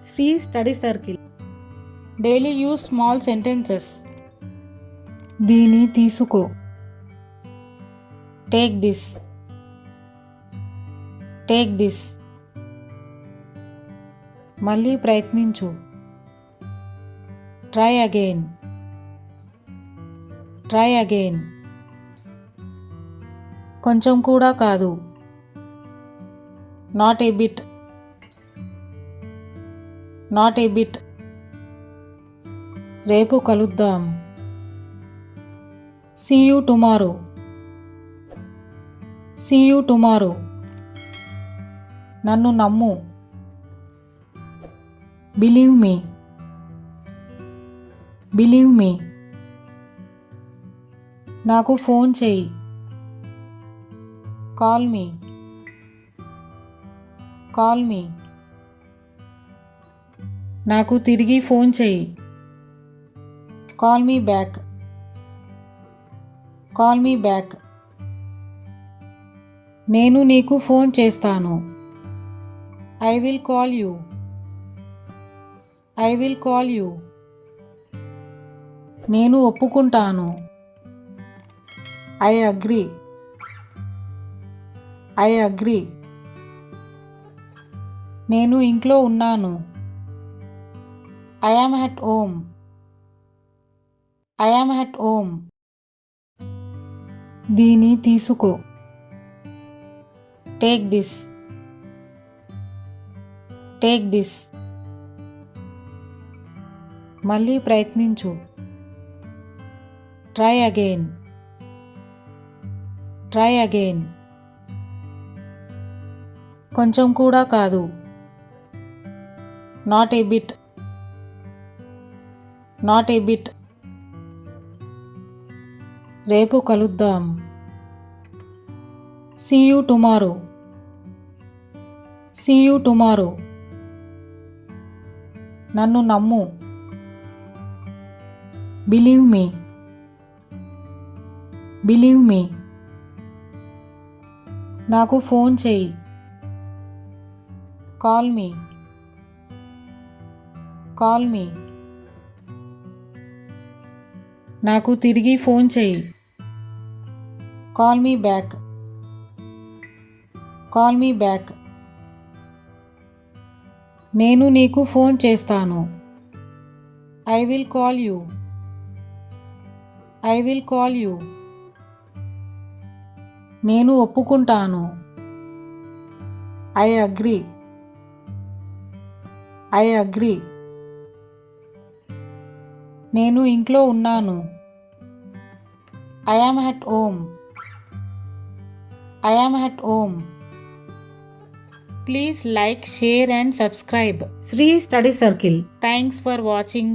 Sri Study Circle. Daily use small sentences. దీని తీసుకో. Take this. Take this. మళ్ళీ ప్రయత్నించు. Try again. Try again. కొంచెం కూడా కాదు. Not a bit. Not a bit. రేపు కలుద్దాం. See you tomorrow. See you tomorrow. నన్ను నమ్ము. Believe me. Believe me. నాకు ఫోన్ చేయి. Call me. Call me. నాకు తిరిగి ఫోన్ చేయి. Call me back. Call me back. నేను నీకు ఫోన్ చేస్తాను. I will call you. I will call you. నేను ఒప్పుకుంటాను. I agree. I agree. నేను ఇంట్లో ఉన్నాను. I am at home. I am at home. దీని తీసుకో. Take this. Take this. మళ్ళీ ప్రయత్నించు. Try again. Try again. కొంచెం కూడా కాదు. Not a bit. Not a bit. రేపు కలుద్దాం. See you tomorrow. See you tomorrow. నన్ను నమ్ము. Believe me. Believe me. నాకు ఫోన్ చేయి. Call me. Call me. నాకు తిరిగి ఫోన్ చేయి. Call me back. Call me back. నేను నీకు ఫోన్ చేస్తాను. I will call you. I will call you. నేను ఒప్పుకుంటాను. I agree. I agree. నేను ఇంట్లో ఉన్నాను. I am at home. I am at home. Please like, share and subscribe. Sri Study Circle. Thanks for watching.